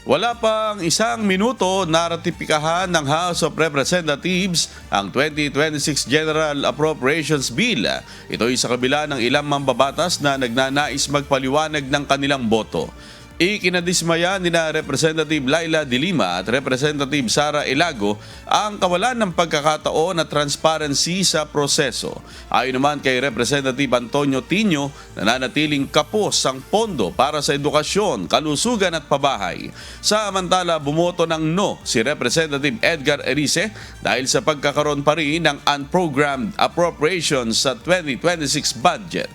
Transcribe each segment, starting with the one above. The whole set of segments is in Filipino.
Wala pang isang minuto na ratipikahan ng House of Representatives ang 2026 General Appropriations Bill. Ito ay sa kabila ng ilang mambabatas na nagnanais magpaliwanag ng kanilang boto. Ikinadismaya nina Representative Laila De Lima at Representative Sara Elago ang kawalan ng pagkakataon at transparency sa proseso. Ayon naman kay Representative Antonio Tino, nananatiling kapos ang pondo para sa edukasyon, kalusugan at pabahay. Samantala, bumoto ng no si Representative Edgar Erice dahil sa pagkakaroon pa rin ng unprogrammed appropriations sa 2026 budget.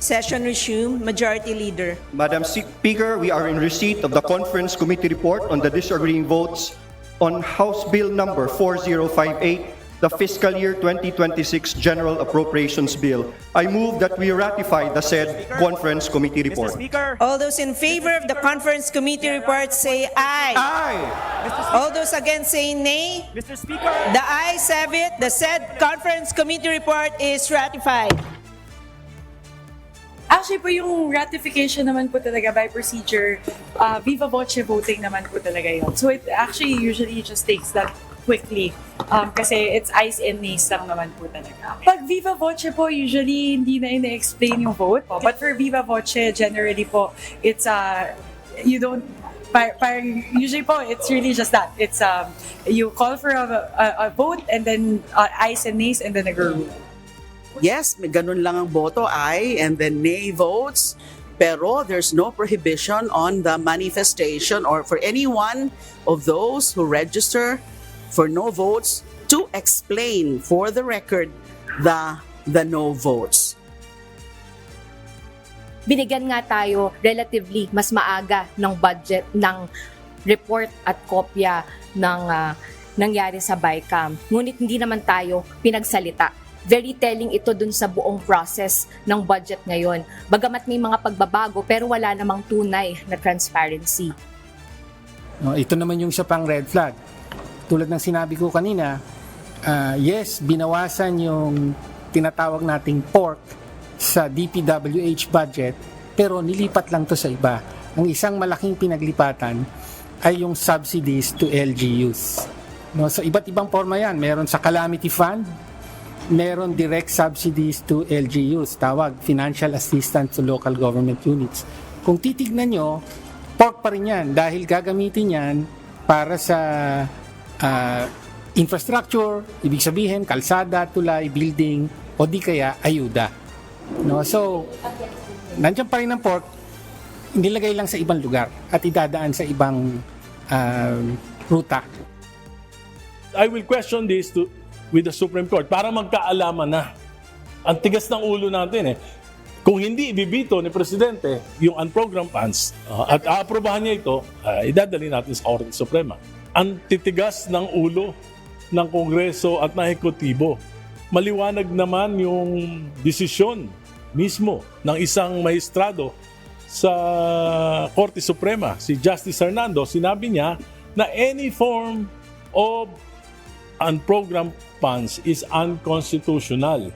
Session resumed. Majority Leader. Madam Speaker, we are in receipt of the Conference Committee report on the disagreeing votes on House Bill number 4058, the fiscal year 2026 General Appropriations Bill. I move that we ratify the said Conference Committee report. All those in favor of the Conference Committee report say aye. Aye. All those against say nay. Mr. Speaker, The ayes have it. The said Conference Committee report is ratified. Actually po yung ratification naman po talaga by procedure, viva voce voting naman po talaga yun. So it actually usually just takes that quickly kasi it's ayes and nays lang naman po talaga. Pag viva voce po, usually hindi na ina-explain yung vote. But for viva voce, generally po, it's you don't usually po, it's really just that. It's you call for a vote and then ayes and nays and then nag-rule. Yes, may ganun lang ang boto, aye, and then nay votes. Pero there's no prohibition on the manifestation or for any one of those who register for no votes to explain for the record the no votes. Binigyan nga tayo relatively mas maaga ng budget ng report at kopya ng nangyari sa BICAM. Ngunit hindi naman tayo pinagsalita. Very telling ito dun sa buong process ng budget ngayon. Bagamat may mga pagbabago pero wala namang tunay na transparency. Ito naman yung isa pang red flag. Tulad ng sinabi ko kanina, yes, binawasan yung tinatawag nating pork sa DPWH budget pero nilipat lang to sa iba. Ang isang malaking pinaglipatan ay yung subsidies to LGUs. Sa iba't ibang forma yan. Meron sa Calamity Fund, meron direct subsidies to LGUs, tawag Financial Assistance to Local Government Units. Kung titignan nyo, pork pa rin yan dahil gagamitin yan para sa infrastructure, ibig sabihin, kalsada, tulay, building, o di kaya ayuda. So, nandiyan pa rin ang pork, nilagay lang sa ibang lugar at idadaan sa ibang ruta. I will question this with the Supreme Court para magkaalaman na. Ang tigas ng ulo natin eh. Kung hindi ibibito ni Presidente yung unprogrammed funds at aaprobahan niya ito, idadali natin sa Korte Suprema. Ang titigas ng ulo ng Kongreso at ng Ehekutibo. Maliwanag naman yung desisyon mismo ng isang maestrado sa Korte Suprema, si Justice Hernando. Sinabi niya na any form of unprogrammed funds is unconstitutional.